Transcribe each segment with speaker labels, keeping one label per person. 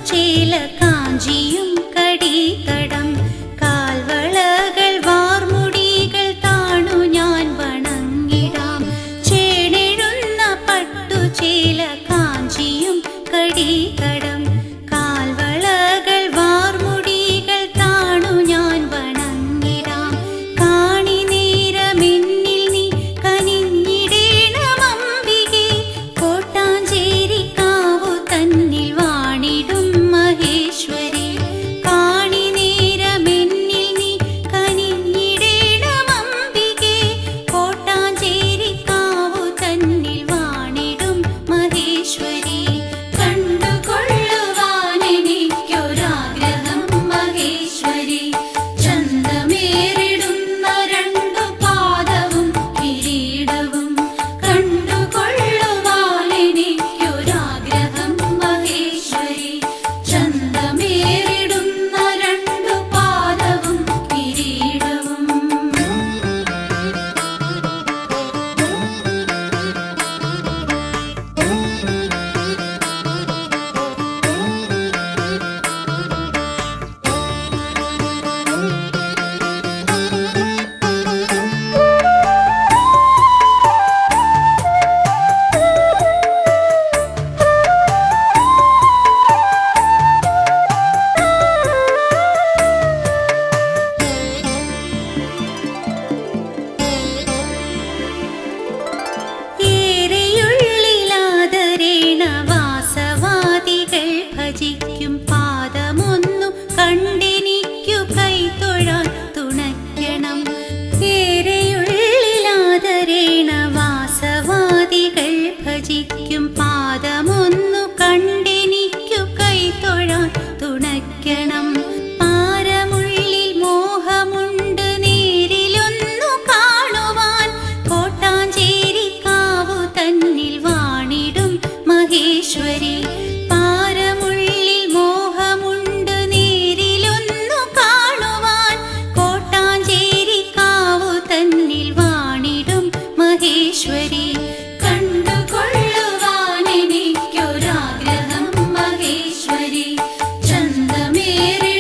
Speaker 1: പട്ടുചേല കാഞ്ചിയും കടികടം കാൽവളകൾ വാർമുടികൾ താണു ഞാൻ വണങ്ങിടാം. ചേണെഴുന്ന പട്ടുചേല കാഞ്ചിയും കടികടം കാൽവളകൾ വാർമുടികൾ താണു ഞാൻ വണങ്ങിടാം. കാണി നേരമെന്നിൽ നീ കനിഞ്ഞിടേണമംബികേ, കോട്ടാഞ്ചേരി കാവു തന്നിൽ വാണിടും മഹേശ്വരി. കാണി നേരമെന്നിൽ നീ കനിഞ്ഞിടേണമംബികേ, കോട്ടാഞ്ചേരി കാവു തന്നിൽ വാണിടും മഹേശ്വരി. കണ്ടുകൊള്ളുവാനെനിക്കൊരാഗ്രഹം മഹേശ്വരി, ചന്തമേറിടുന്ന രണ്ടു പാദവും കിരീടവും. കണ്ടുകൊള്ളുവാനെനിക്കൊരാഗ്രഹം മഹേശ്വരി, ചന്തമേറിടുന്ന രണ്ടു പാദവും കിരീടവും. ഏറെയുള്ളിലാദരേണ വാസവാദികൾ ഭജിക്കും പാദമൊന്നു കണ്ടെനിക്കു കൈതൊഴാൻ തുണയ്ക്കണം. ഏറെയുള്ളിലാദരേണ വാസവാദികൾ ഭജിക്കും പാദമൊന്നു കണ്ടെനിക്കു കൈതൊഴാൻ തുണയ്ക്കണം. പാരമുള്ളിൽ മോഹമുണ്ട് നേരിലൊന്നു കാണുവാൻ, കോട്ടാഞ്ചേരി കാവു തന്നിൽ വാണിടും മഹേശ്വരി. പാരമുള്ളിൽ മോഹമുണ്ട് നേരിലൊന്നു കാണുവാൻ, കോട്ടാഞ്ചേരി കാവു തന്നിൽ വാണിടും മഹേശ്വരി. കണ്ടുകൊള്ളുവാനെനിക്കൊരാഗ്രഹം മഹേശ്വരി, ചന്തമേറി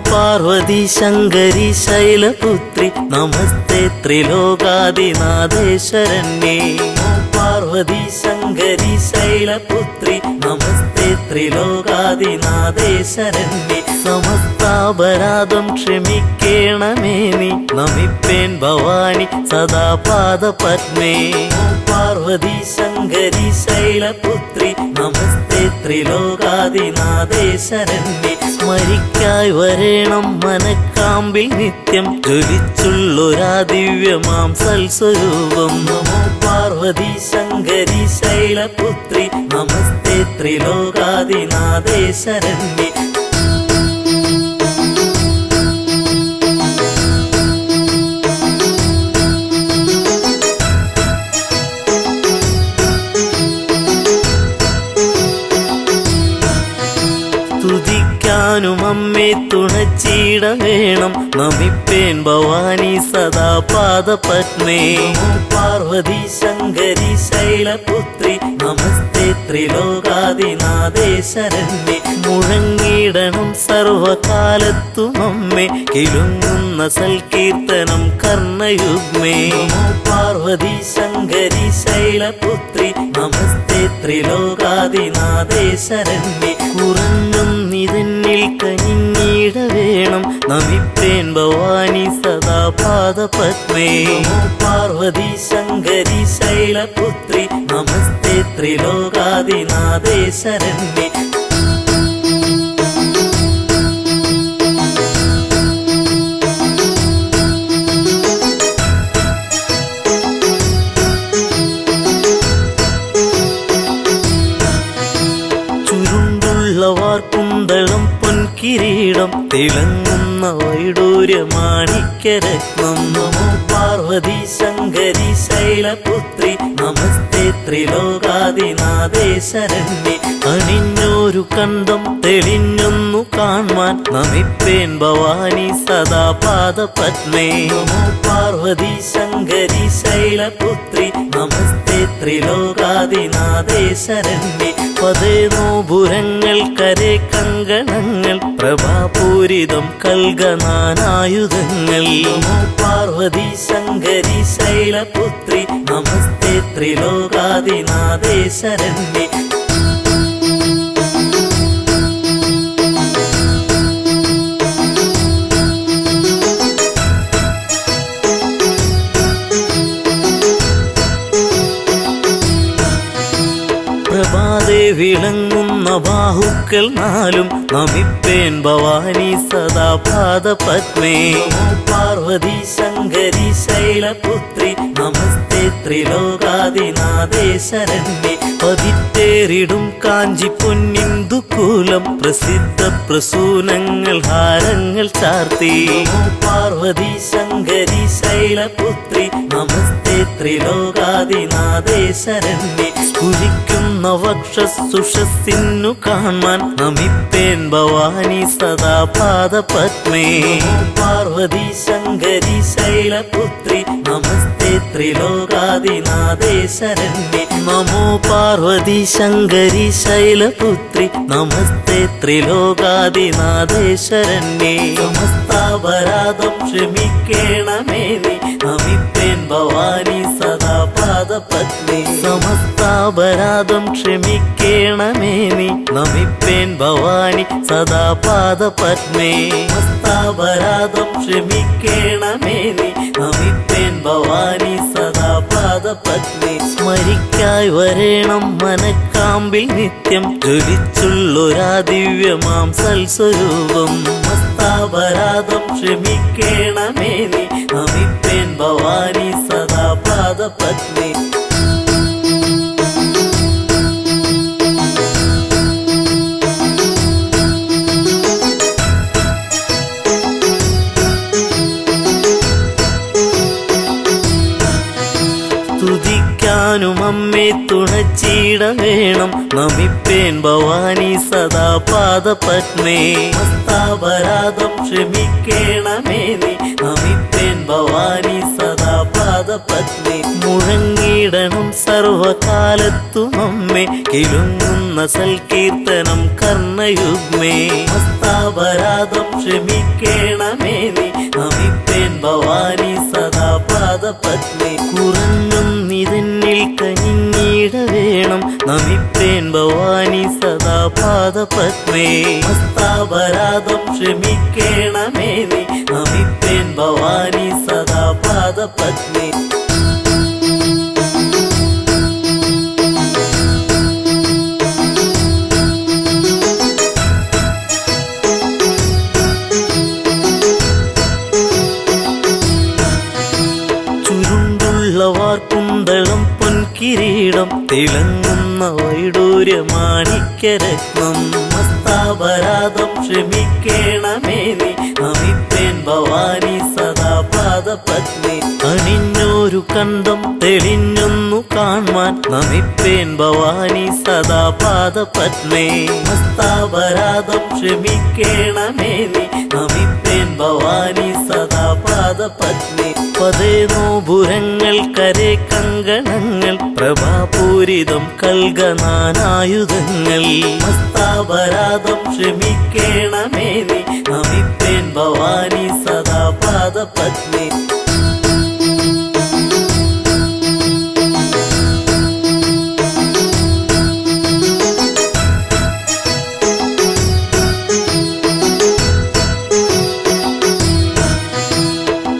Speaker 2: പാർവതി ശങ്കരി ശൈലപുത്രി നമസ്തേ ത്രിലോകാദിനാഥേ ശരണ്യേ. പാർവതി ശങ്കരി ശൈലപുത്രി നമസ്തേ ത്രിലോകാദിനാഥേ ശരണ്യേ. സമസ്താപരാധം ക്ഷമിക്കേണമേ നീ നമിപ്പേൻ ഭവാനി സദാ പാദപത്മേ. പാർവതി ശങ്കരി ശൈലപുത്രി നമസ്തേ ത്രിലോകാദിനാഥേ ശരണ്യേ. സ്മരിക്കായി വരേണം മനക്കാമ്പിൽ നിത്യം ജ്വലിച്ചുള്ളൊരാ ദിവ്യമാം സൽസ്വരൂപം. നമോ പാർവതി ശങ്കരി ശൈലപുത്രി നമസ്തേ ത്രിലോകാദിനാഥേ ശരണ്യേ. സ്തുതിക്കാനും അമ്മേ തുണച്ചിട വേണം നമിപ്പേൻ ഭവാനി സദാ പാദപത്മേ. പാർവതി ശങ്കരി ശൈലപുത്രി നമസ്തേ ത്രിലോകാദിനാഥേ ശരണ്യേ. മുഴങ്ങിടണം സർവകാലത്തും അമ്മേ കിലുങ്ങുന്ന സൽകീർത്തനം കർണയുഗ്മേ. പാർവതി ശങ്കരി ശൈലപുത്രി നമസ്തേ ത്രിലോകാദിനാഥേ ശരണ്യേ. കുറഞ്ഞും നിതന്നിൽ കനിഞ്ഞിട വേണം നമിപ്പേൻ ഭവാനി സദാ പാദപത്മേ. പാർവതി ശങ്കരി ശൈലപുത്രി നമസ്തേ ത്രിലോകാദിനാഥേ ശരണ്യേ. കുന്തളം പൊൻകിരീടം തിളങ്ങുന്ന വൈഡൂര്യമാണിക്യരത്നം. നമോ പാർവതി ശങ്കരി ശൈലപുത്രി നമസ്തേ ത്രിലോകാദിനാഥേ ശരണ്യേ. അണിഞ്ഞൊരു കണ്ടം തെളിഞ്ഞൊന്നു കാൺമാൻ നമിപ്പേൻ ഭവാനി സദാ പാദപത്മേ. നമോ പാർവതി ശങ്കരി ശൈലപുത്രി നമസ്തേ ത്രിലോകാദിനാഥേ ശരണ്യേ. പതേനോപുരങ്ങൾ കരേ കങ്കണങ്ങൾ പ്രഭാപൂരിതം കൽഗനാനായുധങ്ങൾ. നമോ പാർവതി ശങ്കരി ശൈലപുത്രി നമസ്തേ ത്രിലോകാദിനാഥേ ശരണ്യേ. പ്രഭാതേ വിളങ്ങുന്ന ബാഹുക്കൾ നാലും നമിപ്പേൻ ഭവാനി സദാ പാദപത്മേ. പാർവതി ശങ്കരി ശൈലപുത്രി നമസ്തേ ത്രിലോകാദിനാഥേ ശരണ്യേ. പതിത്തേറിടും കാഞ്ചി പൊന്നിന്ദുകൂലം പ്രസിദ്ധ പ്രസൂനങ്ങൾ ഹാരങ്ങൾ ചാർത്തി. പാർവതി ശങ്കരി ശൈലപുത്രി നമസ്തേ ത്രിലോകാദിനാഥേ ശരണ്യേ. സ്ഫുരിക്കുന്ന വക്ഷസുഷസ്സിന്നു കാണാൻ നമിപ്പേൻ ഭവാനി സദാ പാദപത്മേ. പാർവതി ശങ്കരി ശൈലപുത്രി നമസ്തേ ത്രിലോകാദിനാഥേ ശരണ്യേ. നമോ പാർവതി ശങ്കരി ശൈലപുത്രി നമസ്തേ ത്രിലോകാദിനാഥേ ശരണ്യേ. സമസ്താപരാധം ക്ഷമിക്കേണമേ നീ നമിപ്പേൻ ഭവാനി സദാ പാദപത്മേ. സമസ്താപരാധം ക്ഷമിക്കേണമേ നീ നമിപ്പേൻ ഭവാനി സദാ പാദപത്മേ. സമസ്താപരാധം ക്ഷമിക്കേണമേ നീ നമിപ്പേൻ ഭവാനി സദാ പാദപത്മേ. സ്മരിക്കായി വരേണം മനക്കാമ്പിൽ നിത്യം ജ്വലിച്ചുള്ളൊരാ ദിവ്യമാം സൽസ്വരൂപം. സമസ്താപരാധം ക്ഷമിക്കേണമേ നീ നമിപ്പേൻ ഭവാനി സദാ പാദപത്മേ. സ്തുതിക്കാനും അമ്മേ തുണച്ചിട വേണം നമിപ്പേൻ ഭവാനി സദാ പാദപത്മേ. സമസ്താപരാധം ക്ഷമിക്കേണമേ നീ നമിപ്പേൻ ഭവാനി സദാ പാദപത്മേ. മുഴങ്ങിടണം സർവകാലത്തും അമ്മേ കിലുങ്ങുന്ന സൽകീർത്തനം കർണയുഗ്മേ. സമസ്താപരാധം ക്ഷമിക്കേണമേ നീ നമിപ്പേൻ ഭവാനി സദാ പാദപത്മേ കുറഞ്ഞൊന്നിതെന്നിൽ കനിഞ്ഞിട വേണം നമിപ്പേൻ ഭവാനി സദാ പാദപത്മേ ഹസ്താപരാധം ക്ഷമിക്കേണമേ നീ നമിപ്പേൻ ഭവാനി സദാ പാദപത്മേ കുന്തളം പൊൻകിരീടം തിളങ്ങുന്ന വൈഡൂര്യമാണിക്യരത്നം ഹസ്താപരാധം ക്ഷമിക്കേണമേ നീ നമിപ്പേൻ ഭവാനി സദാ പാദപത്മേ അണിഞ്ഞൊരു കണ്ടം തെളിഞ്ഞൊന്നു കാൺമാൻ നമിപ്പേൻ ഭവാനി സദാ പാദപത്മേ ഹസ്താപരാധം ക്ഷമിക്കേണമേ നീ നമിപ്പേൻ ഭവാനി സദാ പാദപത്മേ പതേ നോപുരങ്ങൾ കരേ കങ്കണങ്ങൾ പ്രഭാപൂരിതം കൽഗനാനായുധങ്ങൾ ഹസ്താപരാധം ക്ഷമിക്കേണമേ നീ നമിപ്പേൻ ഭവാനി സദാ പാദപത്മേ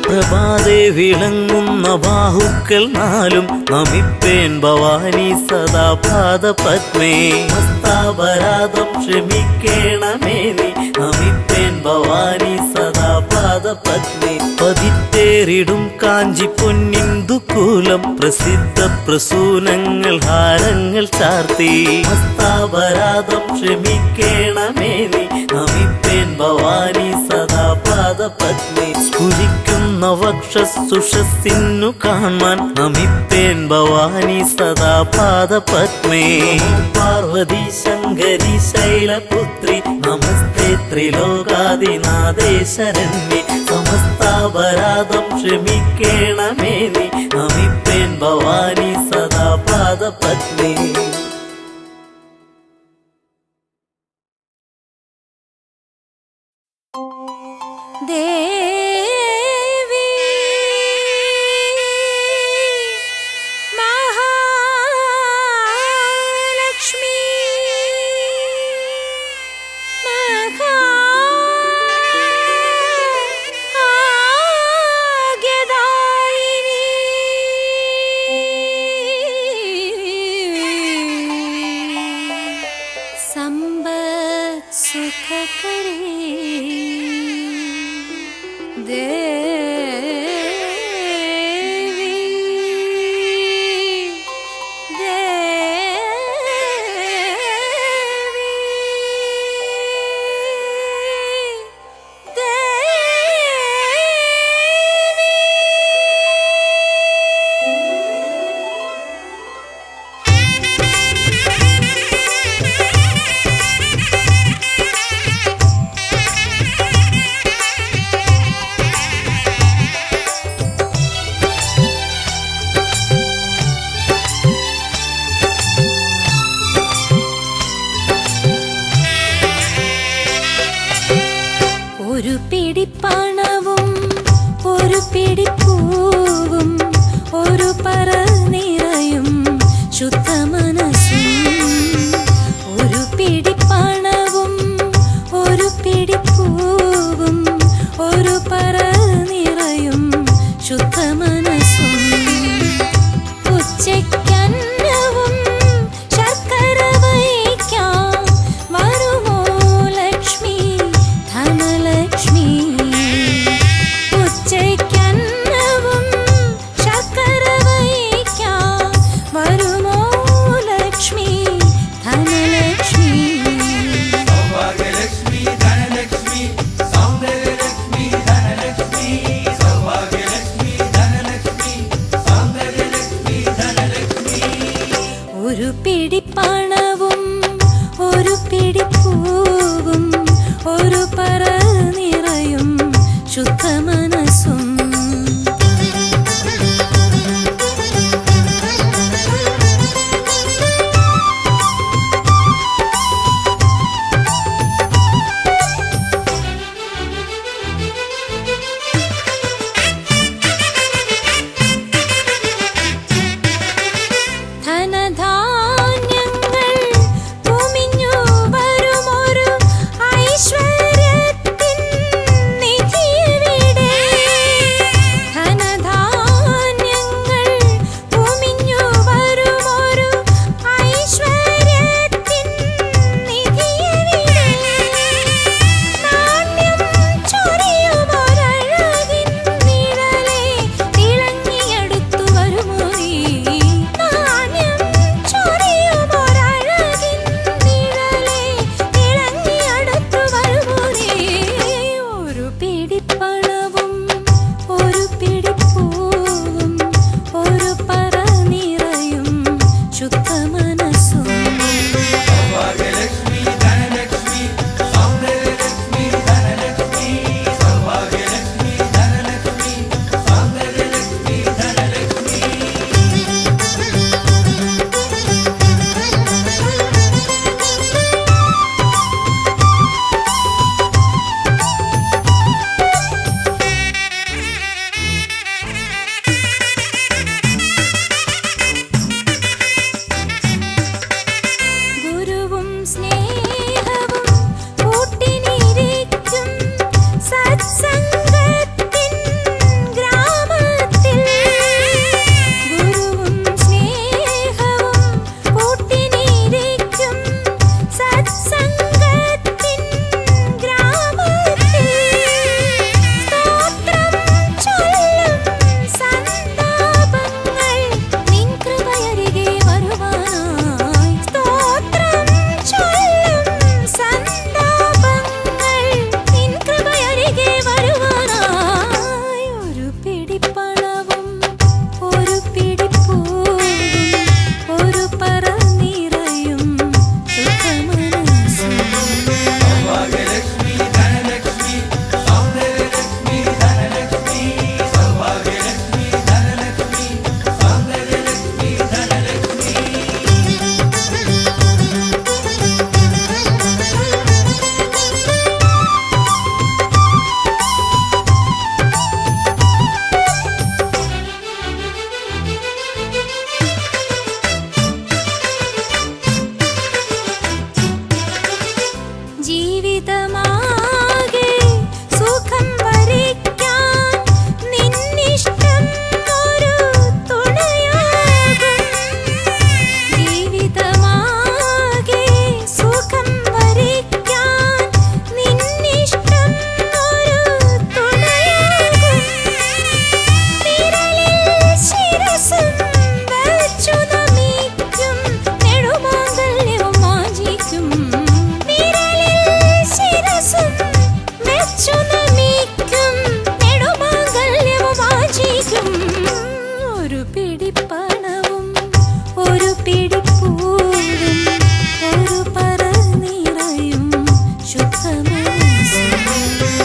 Speaker 2: പ്രഭാതേ വിളങ്ങുന്ന ബാഹുക്കൾ നാലും നമിപ്പേൻ ഭവാനി സദാ പാദപത്മേ ഹസ്താപരാധം ക്ഷമിക്കേണമേ നീ നമിപ്പേൻ ഭവാനി സദാ പാദപത്മേ പതിത്തേറിടും കാഞ്ചി പൊന്നിന്ദുകൂലം പ്രസിദ്ധ പ്രസൂനങ്ങൾ ഹാരങ്ങൾ ചാർത്തി ഹസ്താപരാധം ക്ഷമിക്കേണമേ നീ നമിപ്പേൻ ഭവാനി സദാ പാദപത്മേ സ്ഫുരിക്കുന്ന വക്ഷസുഷസ്സിന്നു കാണാൻ നമിപ്പേൻ ഭവാനി സദാ പാദപത്മേ പാർവതി ശങ്കരി ശൈലപുത്രി നമസ്തേ ത്രിലോകാദിനാഥേ ശരണ്യേ സമസ്താപരാധം ക്ഷമിക്കേണമേ നീ നമിപ്പേൻ ഭവാനി സദാ പാദപത്മേ
Speaker 1: ദേവി മഹാലക്ഷ്മി മഹാഗദായിനി സമ്പത് സുഖകരേ ഒരു പിടിപ്പണവും ഒരു പിടിപ്പൂവും ഒരു പറ നിറയും ശുദ്ധ മനസ്സും ഒരു പിടിപ്പണവും ഒരു പിടിപ്പൂവും ഒരു പറ നിറയും ശുദ്ധ മനസ്സും ഉച്ചയ്ക്കന്നവും ശർക്കര വയ്ക്കാം വരുമോ ലക്ഷ്മി ധനലക്ഷ്മി ഉച്ചയ്ക്കന്നവും മനസ്സും വെച്ചു നമിക്കും നെടുമാംഗല്യവും വാഞ്ചിക്കും ഒരു പിടി പണവും ഒരു പിടി പൂവും ഒരു പറ നിറയും ശുദ്ധമനസ്സും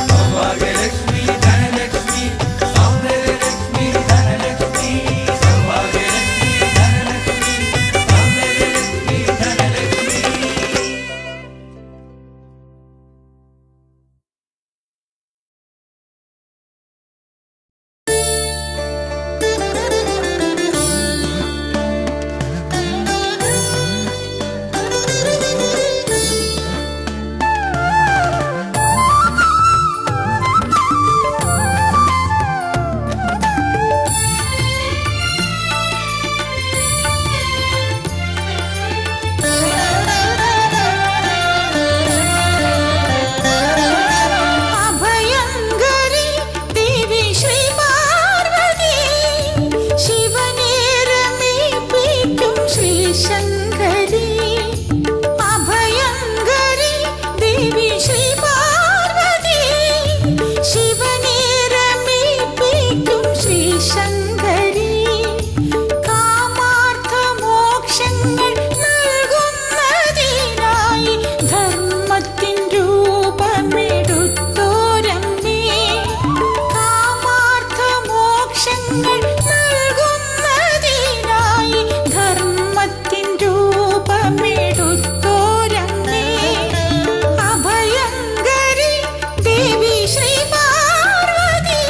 Speaker 3: സൗഭാഗ്യലക്ഷ്മി ധനലക്ഷ്മി സൗന്ദര്യലക്ഷ്മി ധനലക്ഷ്മി സൗഭാഗ്യലക്ഷ്മി ധനലക്ഷ്മി സൗന്ദര്യലക്ഷ്മി ധനലക്ഷ്മി.
Speaker 1: അഭയങ്കരി ദേവി ശ്രീ പാർവതി ശിവനെ രമിപ്പിക്കും ശ്രീ ശങ്കരി അഭയങ്കരി ദേവി ശ്രീ പാർവതി ശിവനെ രമിപ്പിക്കും ശ്രീ ശങ്കരി കാമാർത്ഥ മോക്ഷങ്ങൾ നൽകുന്നതിനായി ധർമ്മത്തിൻ രൂപമെടുത്തോരമ്മേ കാമാർത്ഥ മോക്ഷങ്ങൾ നൽകുന്നതിനായി ധർമ്മത്തിൻ രൂപമെടുത്തോരമ്മേ അഭയങ്കരി ദേവി ശ്രീ പാർവതി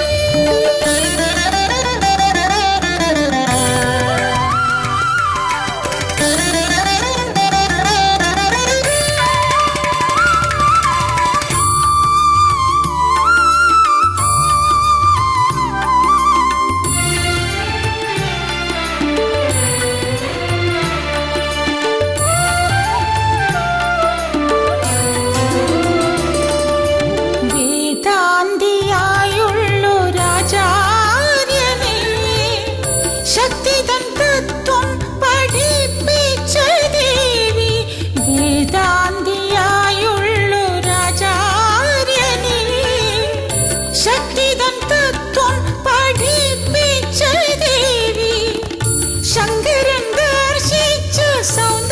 Speaker 1: വേദാന്തിയായുള്ളൊരാചാര്യനെ ശക്തിതൻ തത്വം പഠിപ്പിച്ച ദേവി വേദാന്തിയായുള്ളൊരാചാര്യനെ ശക്തിതൻ തത്വം പഠിപ്പിച്ച ദേവി ശങ്കരൻ ദർശിച്ച സൗന്ദര്യലഹരി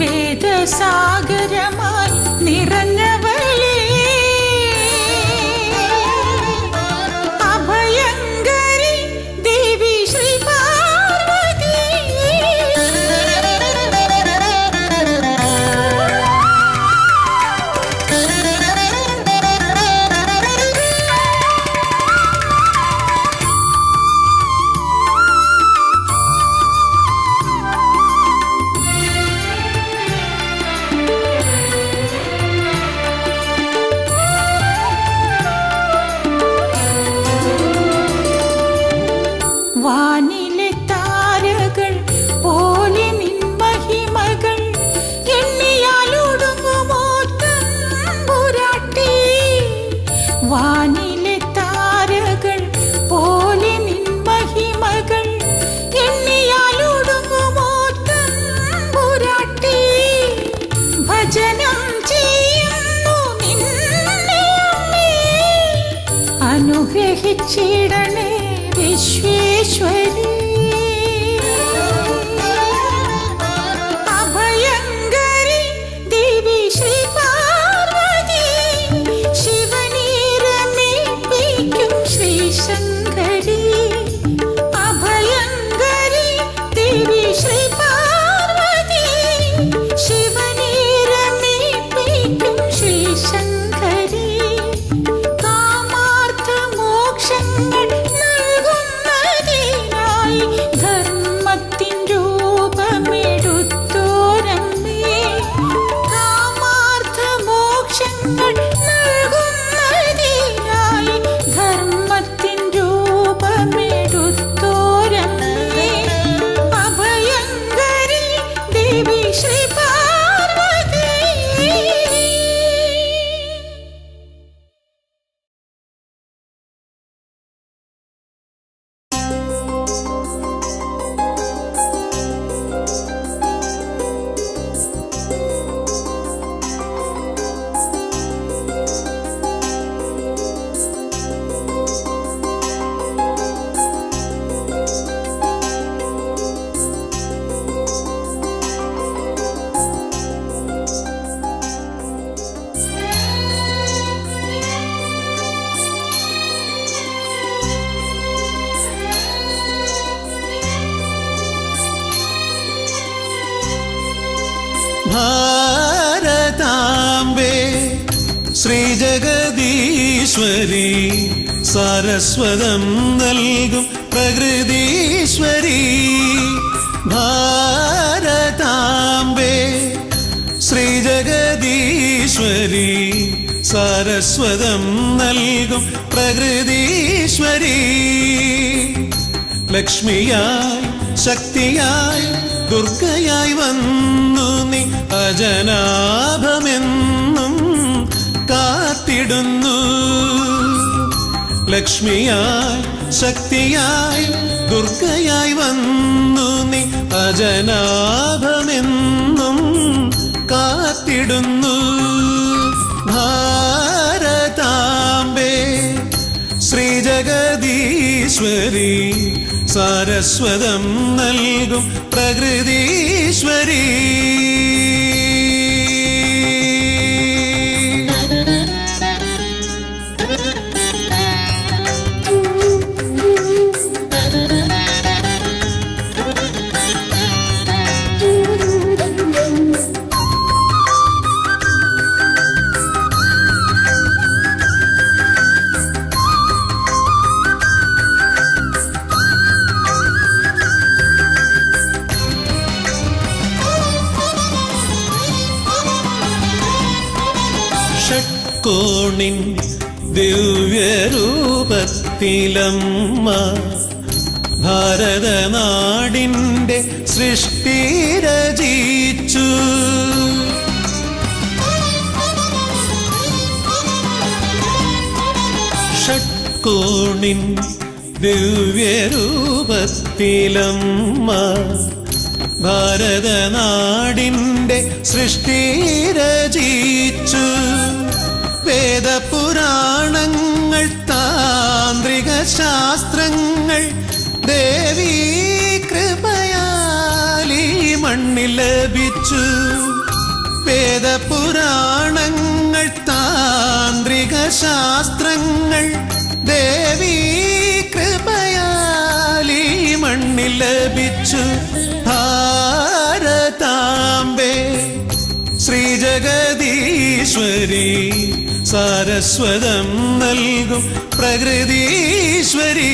Speaker 1: വേദസാഗരമായി നിറഞ്ഞവളേ അഭയങ്കരി ദേവി ശ്രീ പാർവതി വാനിലെ താരകൾ പോലെ നിൻ മഹിമകൾ എണ്ണിയാലൊടുങ്ങുമോ തമ്പുരാട്ടി വാനിലെ താരകൾ പോലെ നിൻ മഹിമകൾ എണ്ണിയാലൊടുങ്ങുമോ തമ്പുരാട്ടി ഭജനം ചെയ്യുന്നു നിന്നെ അമ്മേ അനുഗ്രഹിച്ചിടണേ വിശ്വേശ്വരി അഭയങ്കരി ദേവി ശ്രീ പാർവതി ശിവനെ രമിപ്പിക്കും ശ്രീ ശങ്കരി അഭയങ്കരി ദേവി ശ്രീ പാർവതി ശിവനെ രമിപ്പിക്കും ശ്രീ ശങ്കരി കാമാർത്ഥ മോക്ഷങ്ങൾ നൽകുന്നതിനായി
Speaker 4: ഭാരതാംബേ ശ്രീജഗദീശ്വരി സാരസ്വതം നൽകും പ്രകൃതീശ്വരി ഭാരതാംബേ ശ്രീജഗദീശ്വരി സാരസ്വതം നൽകും പ്രകൃതീശ്വരി ലക്ഷ്മിയായി ശക്തിയായി ദുർഗയായി വന്നു നീ അജനാഭമെന്നും കാത്തിടുന്നു ലക്ഷ്മിയായി ശക്തിയായി ദുർഗയായി വന്നു നീ അജനാഭമെന്നും കാത്തിടുന്നു ഭാരതാംബേ ശ്രീജഗദീശ്വരി സാരസ്വതം നൽകും പ്രകൃതീശ്വരി ഷട്കോണിൻ ദിവ്യരൂപത്തിലമ്മ ഭാരതനാടിൻ്റെ സൃഷ്ടി രചിച്ചു ഷട്കോണിൻ ദിവ്യരൂപത്തിലമ്മ ഭാരതനാടിൻ്റെ സൃഷ്ടി രചിച്ചു വേദപുരാണങ്ങൾ താന്ത്രിക ശാസ്ത്രങ്ങൾ ദേവീ കൃപയാൽ ഈ മണ്ണിൽ ലഭിച്ചു വേദപുരാണങ്ങൾ താന്ത്രിക ശാസ്ത്രങ്ങൾ ദേവീ കൃപയാൽ ഈ മണ്ണിൽ ലഭിച്ചു ഭാരതാംബേ ശ്രീജഗദീശ്വരി സാരസ്വതം നൽകും പ്രകൃതീശ്വരി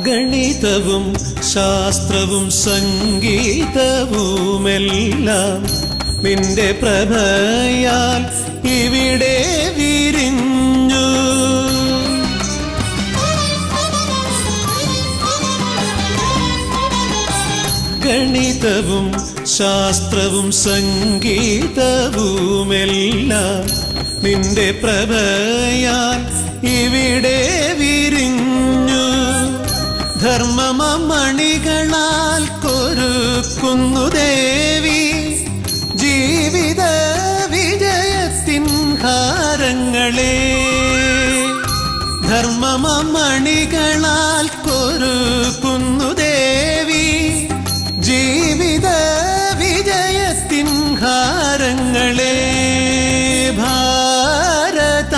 Speaker 4: ഗണിതവും ശാസ്ത്രവും സംഗീതവുമെല്ലാം നിന്റെ പ്രഭയാൽ ഇവിടെ വിരിഞ്ഞു ഗണിതവും ശാസ്ത്രവും സംഗീതവുമെല്ലാം നിന്റെ പ്രഭയാൽ ഇവിടെ വിരിഞ്ഞു ധർമ്മമണികളാൽ കൊരുക്കുന്നു ദേവി ജീവിത വിജയത്തിൻ ഹാരങ്ങളെ ധർമ്മമണികളാൽ കൊരുക്കുന്നു ദേവി ജീവിത വിജയത്തിൻ ഹാരങ്ങളെ ഭാരതാംബേ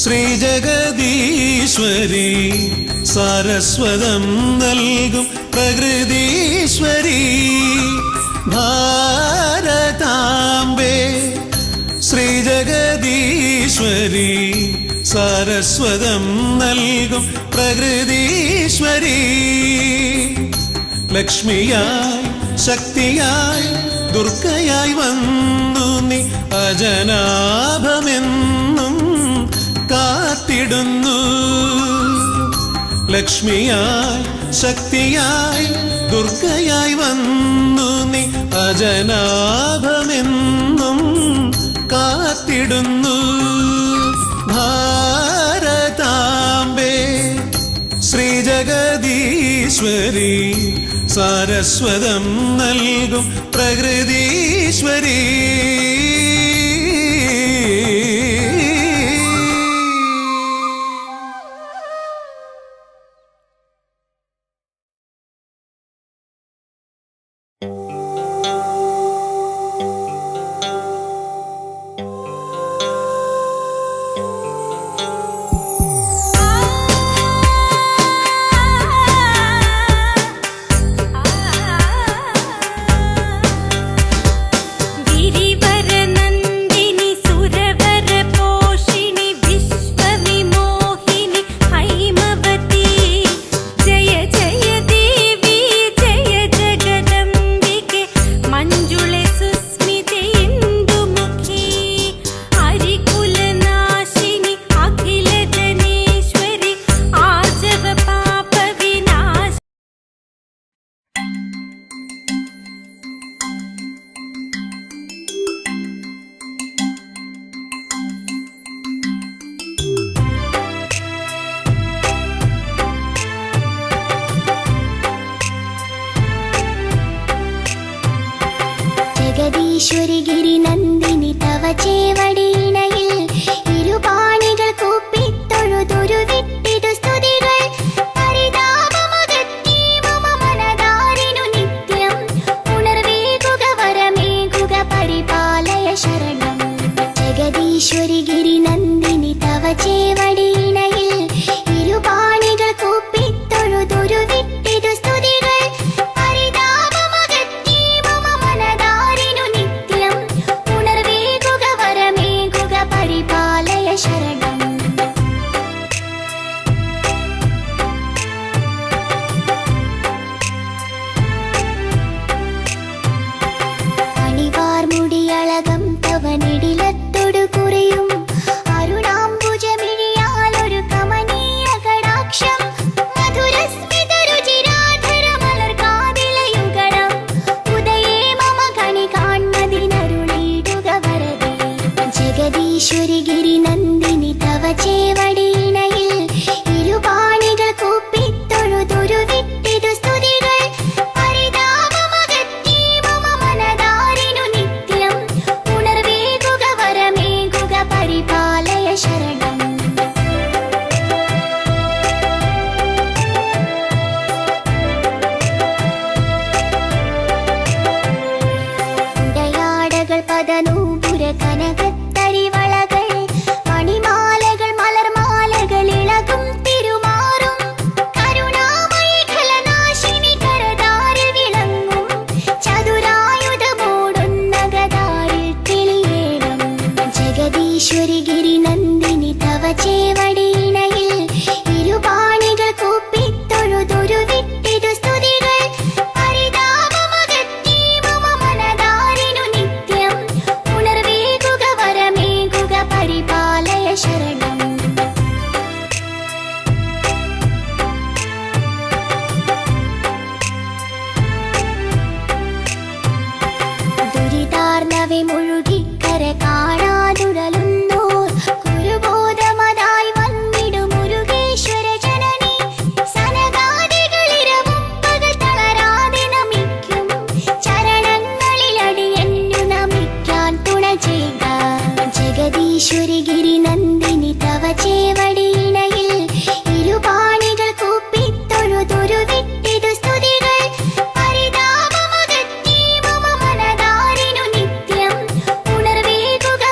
Speaker 4: ശ്രീജഗദീശ്വരി സാരസ്വതം നൽകും പ്രകൃതീശ്വരി ഭാരതാംബേ ശ്രീജഗദീശ്വരി സാരസ്വതം നൽകും പ്രകൃതീശ്വരി ലക്ഷ്മിയായി ശക്തിയായി ദുർഗയായി വന്നു നീ അജനാഭമെന്നും കാത്തിടുന്നു ലക്ഷ്മിയായി ശക്തിയായി ദുർഗയായി വന്നു നീ അജനാഭമെന്നും കാത്തിടുന്നു ഭാരതാംബേ ശ്രീജഗദീശ്വരി ഈശ്വരി സാരസ്വതം നൽകും പ്രകൃതീശ്വരി
Speaker 5: ജഗദീശ്വരി ഗിരിനന്ദിനി തവ ചേവടിയിണയിൽ ഇരുപാണികൾ കൂപ്പിത്തൊഴുതൊരു വിട്ടിതു സ്തുതികൾ പരിതാപമുദറ്റി മമ മനതാരിനു നിത്യം ഉണർവേകുക വരമേകുക പരിപാലയ ശരണം ജഗദീശ്വരി ഗിരിനന്ദിനി തവ ചേവടിയിണയിൽ ഇരുപാണികൾ കൂപ്പിത്തൊഴുതൊരു വിട്ടിതു സ്തുതികൾ ശരണം അണിവാർമുടിയളകം തവനിടിലത്തൊടു കുറിയും അരുണാംബുജമിഴിയാലൊരു കമനീയ കടാക്ഷം മധുരസ്മിത രുചിരാധര മലർകാതിലയുഗണം ഉദയേ മമ കണി കാൺമതിനരുളിടുക വരദേ ജഗദീശ്വരി ഗിരിനന്ദിനി തവ ചേവടിയിണയിൽ ഇരുപാണികൾ കൂപ്പിത്തൊഴുതൊരു വിട്ടിതു സ്തുതികൾ പരിതാപമകറ്റി മമ മനതാരിനു നിത്യം ഉണർവേകുക വരമേകുക പരിപാലയ ശരണം ഉടയാടകൾ പദനൂപുര കനകത്തരിവളകൾ മണിമാലകൾ മലർമാലകൾ ഇളകും തിരുമാറും കരുണാമയി ഖലനാശിനി കരതാരിൽ വിളങ്ങും ചതുരായുധമോടുന്ന ഗദാരിൽ തെളിയേണം ജഗദീശ്വരി ഗിരിനന്ദിനി തവ ചേവടിയിണയിൽ ഇരുപാണികൾ കൂപ്പിത്തൊഴുതൊരു വിട്ടിതു സ്തുതികൾ പരിതാപമകറ്റി മമ മനതാരിനു നിത്യം ഉണർവേകുക വരമേകുക പരിപാലയ ശരണം ദുരിതാർണവെ മുഴുകിക്കര കാണാതുഴലുന്നോർ കുരുബോധമതായി വന്നിടു മുരുകേശ്വര ജനനി സനകാദികളിരവും പകൽ തളരാതെ നമിക്കും ചരണങ്ങളിൽ അടിയന്നു നമിക്കാൻ തുണ ചെയ്യുക ജഗദീശ്വരി ഗിരിനന്ദിനി തവ ചേവടിയിണയിൽ ഇരുപാണികൾ കൂപ്പിത്തൊഴുതൊരു വിട്ടിതു സ്തുതികൾ പരിതാപമകറ്റി മമ മനതാരിനു നിത്യം ഉണർവേകുക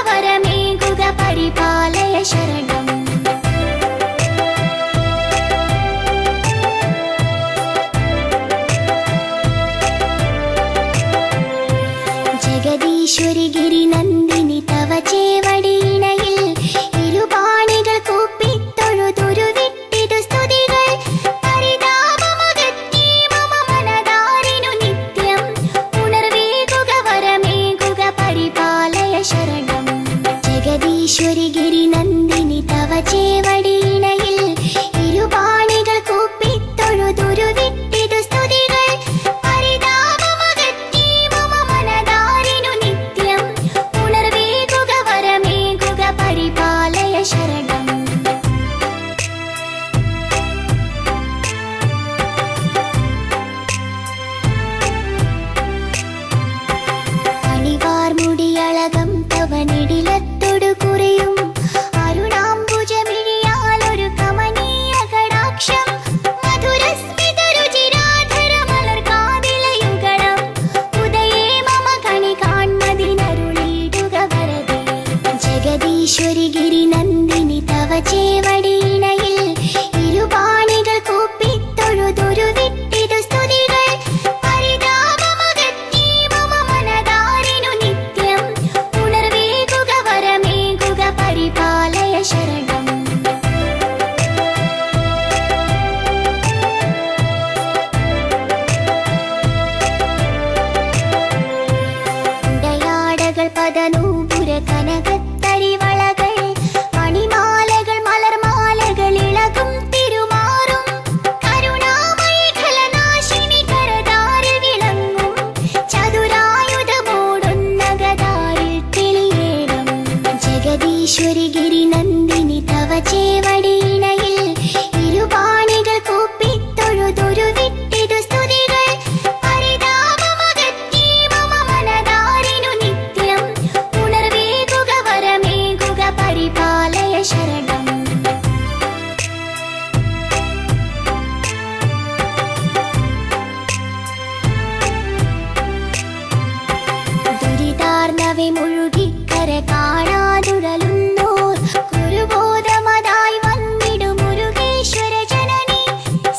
Speaker 5: നീളവെ മുഴുകിക്കര കാണാതുഴലുന്നോർ കുരുബോധമതായി വന്നിടും മുരുകേശ്വര ജനനി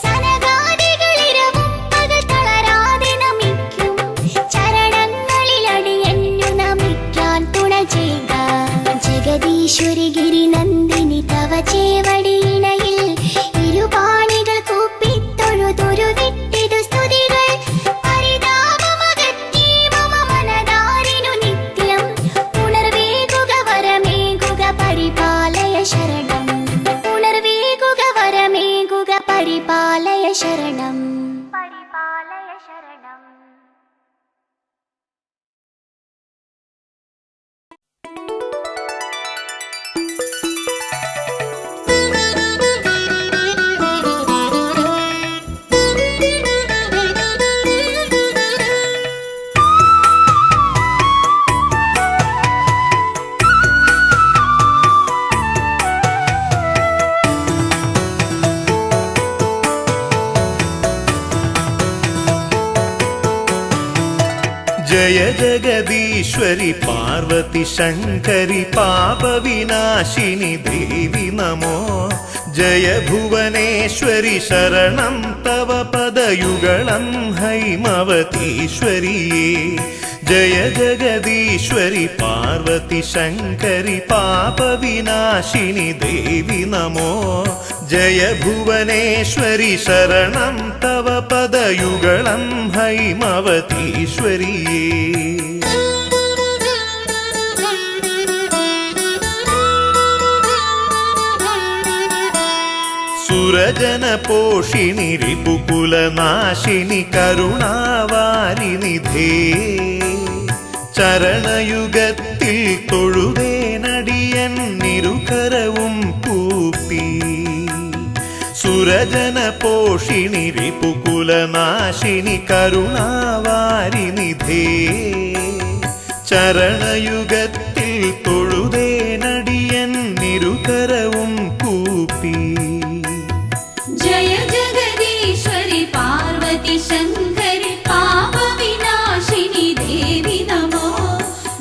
Speaker 5: സനകാദികളിരവും പകൽ തളരാതെ നമിക്കും ചരണങ്ങളിലടിയന്നു നമിക്കാൻ തുണ ചെയ്യുക ജഗദീശ്വരി ഗിരിനന്ദിനി തവ ചേവടിയിണയിൽ ഇരുപാണികൾ കൂപ്പിത്തൊഴുതൊരു വിട്ടിതു സ്തുതികൾ പരിതാപമകറ്റി മമ മനതാരിനു നിത്യം ഉണർവേകുക വരമേകുക പരിപാലയ ശരണം ഉണർവേകുക വരമേകുക പരിപാലയ ശരണം പരിപാലയ ശരണം.
Speaker 4: जय जगदीश्वरि पार्वती शङ्करि पापविनाशिनि देवि नमो जय भुवनेश्वरि शरणं तव पदयुगलं हैमवतीश्वरिये जय जगदीश्वरि पार्वती शङ्करि पापविनाशिनि देवि नमो जय भुवनेश्वरि शरणं तव पदयुगलं हैमवतीश्वरिये सुरजनपोषिणि रिपुकुलनाशिनि करुणावारिनिधे ചരണയുഗത്തിൽ തൊഴുതേനടിയന്നിരുകരവും കൂപ്പി സുരജന പോഷിണി റിപുകുലനാശിനി കരുണാവാരിനിധേ ചരണയുഗത്തിൽ തൊഴുതേനടിയന്നിരുകരവും കൂപ്പി
Speaker 6: जय जगदीश्वरि पार्वती शङ्करि पापविनाशिनि देवि नमो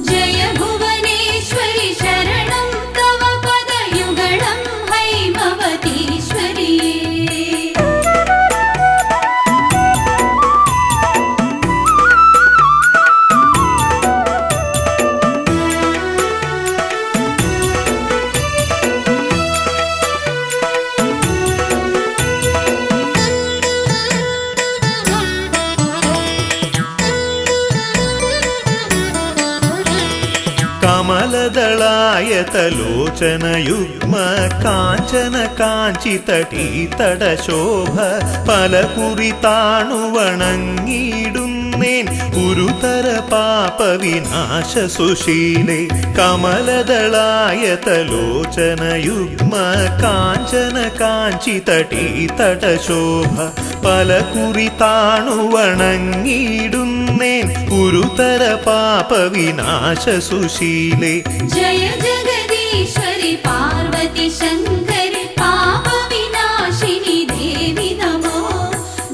Speaker 6: जय भुवनेश्वरि शरणं तव पदयुगलं हैमवतीश्वरिये
Speaker 4: കമലദളായതലോചനയുഗ്മ കാഞ്ചന കാഞ്ചിതടീതടശോഭ പലകുറി താണുവണങ്ങിയിടുന്നേൻ ഗുരുതര പാപവിനാശ സുശീലേ കമലദളായതലോചനയുഗ്മ കാഞ്ചന കാഞ്ചിതടീതടശോഭ പലകുറി താണുവണങ്ങിയിടുന്നേൻ ഗുരുതര പാപവിനാശ സുശീലേ
Speaker 6: जय जगदीश्वरि पार्वती शङ्करि पापविनाशिनि देवि नमो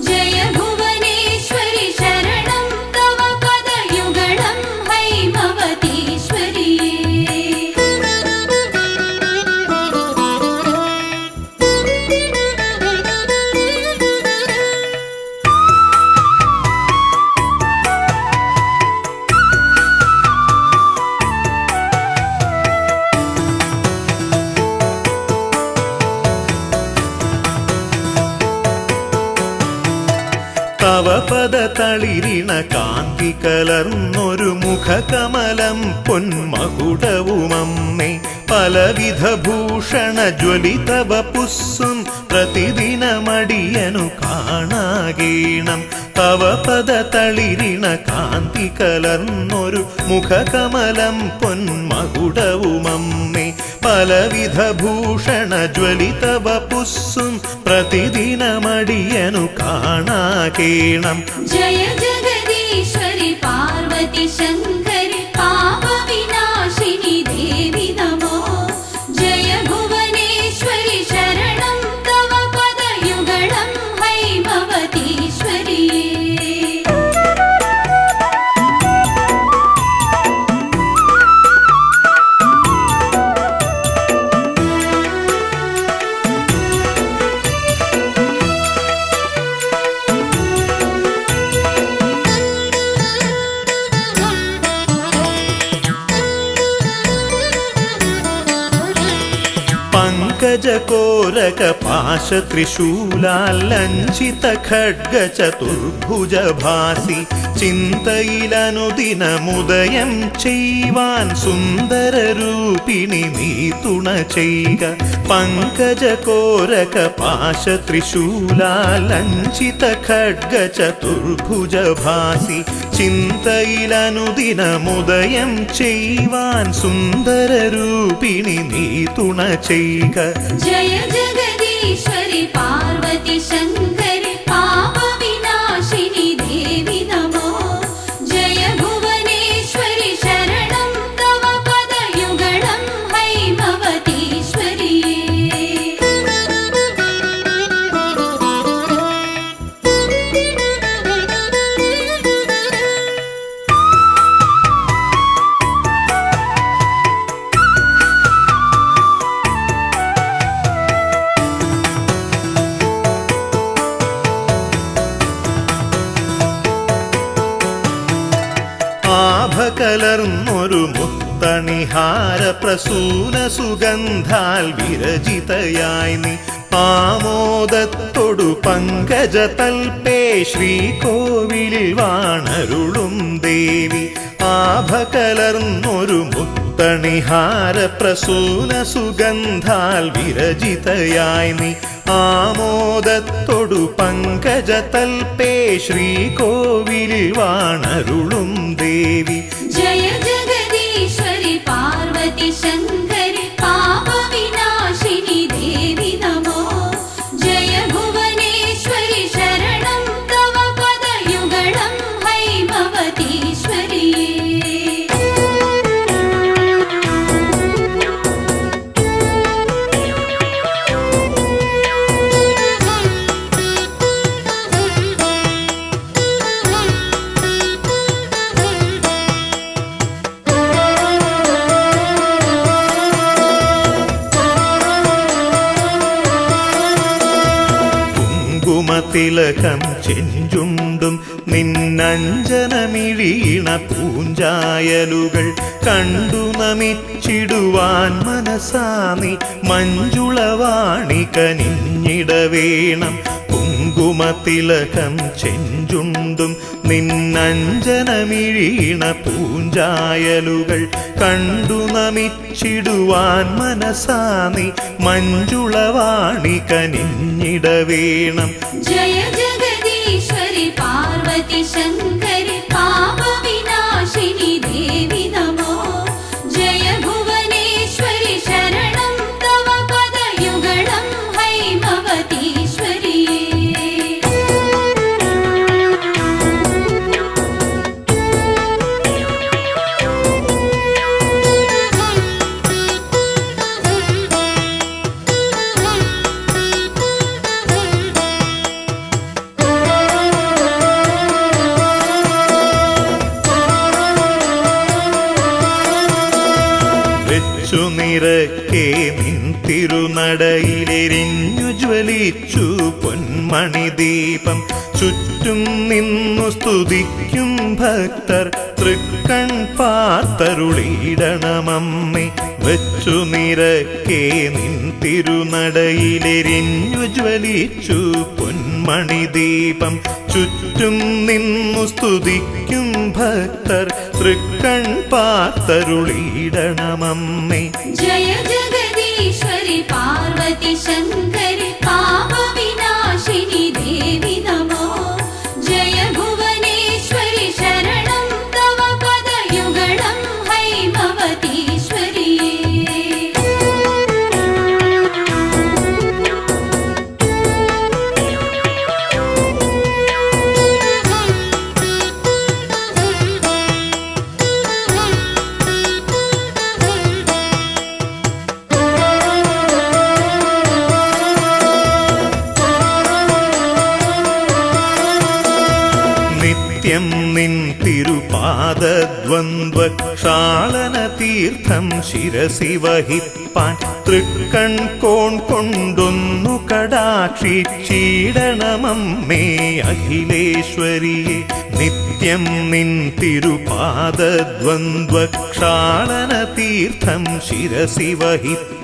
Speaker 6: जय भुवनेश्वरि शरणं तव पदयुगलं हैमवतीश्वरिये
Speaker 4: തവ പദതളിരിണ കാന്തി കലർന്നൊരു മുഖകമലം പൊന്മകുടവുമമ്മേ പലവിധ ഭൂഷണ ജ്വലിതവ പുസ്സും പ്രതിദിനമടിയനു കാണാകേണം തവ പദതളിരിണ കാന്തി കലർന്നൊരു മുഖകമലം പൊന്മകുടവുമമ്മേ പലവിധ ഭൂഷണ ജ്വലിതവ പുസ്സും പ്രതിദിനമടിയനു കാണാകേണം
Speaker 6: जय जगदीश्वरि पार्वती शङ्करि पापविनाशिनि देवि नमो जय भुवनेश्वरि शरणं तव पदयुगलं हैमवतीश्वरिये
Speaker 4: പങ്കജകോരകപാശത്രിശൂലാലഞ്ചിത ഖഡ്ഗചതുർഭുജഭാസി ചിന്തയിലനുദിനമുദയം ചെയ്യുവാൻ സുന്ദരരൂപിണി നീ തുണ ചെയ്യുക. പങ്കജകോരകപാശത്രിശൂലാലഞ്ചിത ഖഡ്ഗചതുർഭുജഭാസി ചിന്തയിലനുദിനമുദയം ചെയ്യുവാൻ സുന്ദരരൂപിണി നീ തുണ ചെയ്യുക.
Speaker 6: जय जगदीश्वरि पार्वती शङ्करि पापविनाशिनि देवि नमो. जय भुवनेश्वरि शरणं तव पदयुगलं हैमवतीश्वरि.
Speaker 4: ആഭകലർന്നൊരു മുത്തണിഹാര പ്രസൂന സുഗന്ധാൽ വിരചിതയായി നീ ആമോദത്തൊടു പങ്കജതൽപേ ശ്രീകോവിലിൽ വാണരുളും ദേവി. ആഭകലർന്നൊരു മുത്തണിഹാര പ്രസൂന സുഗന്ധാൽ വിരചിതയായി നീ ആമോദത്തൊടു പങ്കജതൽപേ ശ്രീകോവിലിൽ വാണരുളും ദേവി.
Speaker 6: जय जगदीश्वरि पार्वती शङ्करि पापविनाशिनि देवि नमो. जय भुवनेश्वरि शरणं तव पदयुगलं हैमवतीश्वरि.
Speaker 4: തിലകം ചെഞ്ചുണ്ടും നിന്നഞ്ജനമിഴീണ പൂഞ്ചായലുകൾ കണ്ടു നമിച്ചിടുവാൻ മനസാനി മഞ്ജുളവാണി കനിഞ്ഞിടവേണം. കുങ്കുമതിലകം ചെഞ്ചുണ്ടും നിന്നഞ്ജനമിഴീണ പൂഞ്ചായലുകൾ കണ്ടു നമിച്ചിടുവാൻ മനസാനി മഞ്ജുളവാണി കനിഞ്ഞിടവേണം.
Speaker 6: जय जगदीश्वरि पार्वती शङ्करि पापविनाशिनि देवि नमो. जय भुवनेश्वरि शरणं तव पदयुगलं हैमवतीश्वरि.
Speaker 4: നിരക്കെ നിൻ തിരുനടയിലെരിഞ്ഞു ജ്വലിച്ചു പൊന്മണി ദീപം. ചുറ്റും നിന്നു സ്തുതിക്കും ഭക്തർ തൃക്കൺ പാർത്തരുളിയിടണമമ്മേ. വെച്ചു നിരക്കെ നിൻ തിരുനടയിലെരിഞ്ഞു ജ്വലിച്ചു പൊന്മണി ദീപം. ചുറ്റും നിന്നു സ്തുതിക്കും ഭക്തർ തൃക്കൺ പാർത്തരുളിയിടണമമ്മേ.
Speaker 6: जय जगदीश्वरि पार्वती शङ्करि पापविनाशिनि देवि नमो. जय भुवनेश्वरि शरणं तव पदयुगलं हैमवतीश्वरि.
Speaker 4: നിത്യം നിൻ തിരുപാദദ്വന്ദ്വക്ഷാളന തീർത്ഥം ശിരസി വഹിപ്പാൻ തൃക്കൺ കോൺ കൊണ്ടൊന്നു കടാക്ഷിച്ചിടണമമ്മേ അഖിലേശ്വരിയെ. നിത്യം നിൻ തിരുപാദദ്വന്ദ്വക്ഷാളന തീർത്ഥം ശിരസി വഹിപ്പാൻ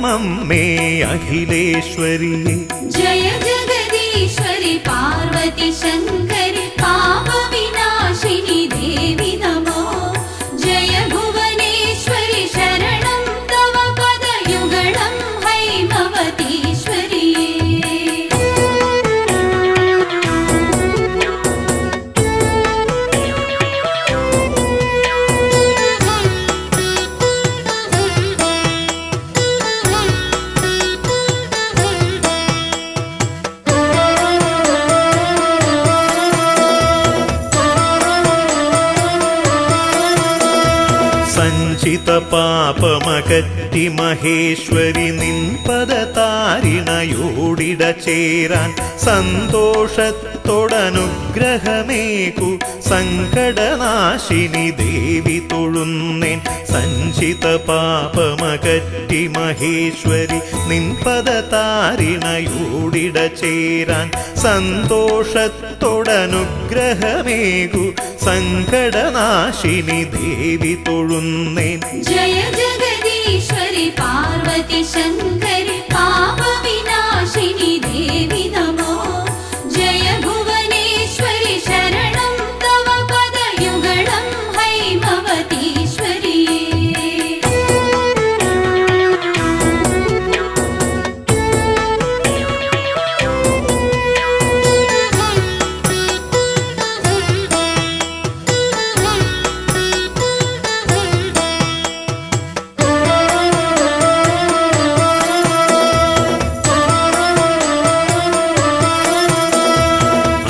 Speaker 4: ശരണമമ്മേ അഖിലേശ്വരിയെ
Speaker 6: जय जगदीश्वरि पार्वती शङ्करि पापविनाशिनि देवि नमो जय भुवनेश्वरि शरणं तव पदयुगलं हैमवतीश्वरि
Speaker 4: സഞ്ചിത പാപമകറ്റി മഹേശ്വരി നിൻപദതാരിണയോടിട ചേരാൻ സന്തോഷത്തോടനുഗ്രഹമേകു സങ്കടനാശിനി ദേവി തൊഴുന്നേൻ സഞ്ചിത പാപമകറ്റി മഹേശ്വരി നിൻപദതാരിണയോടിട ചേരാൻ സന്തോഷത്തോടനുഗ്രഹമേകു സങ്കടനാശിനി ദേവി തൊഴുന്നേൻ
Speaker 6: जय जगदीश्वरि पार्वती शङ्करि पापविनाशिनि देवि नमो जय भुवनेश्वरि शरणं तव पदयुगलं हैमवतीश्वरि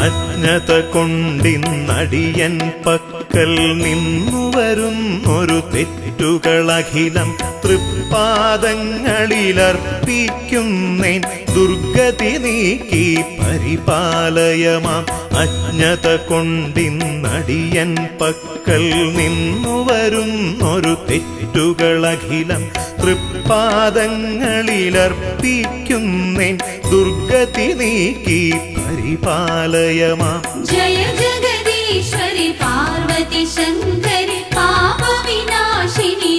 Speaker 4: അജ്ഞത കൊണ്ടിന്നടിയൻ പക്കൽ നിന്നു വരുന്നൊരു തെറ്റുകളഖിലം തൃപ്പാദങ്ങളിലർപ്പിക്കുന്നേൻ ദുർഗതി നീക്കി പരിപാലയമാം അജ്ഞത കൊണ്ടിന്നടിയൻ പക്കൽ നിന്നു വരുന്നൊരു തെറ്റുകളഖിലം തൃപ്പാദങ്ങളിലർപ്പിക്കുന്നേൻ ദുർഗതി നീക്കി പരിപാലയമാം
Speaker 6: जय जगदीश्वरि पार्वती शङ्करि पापविनाशिनि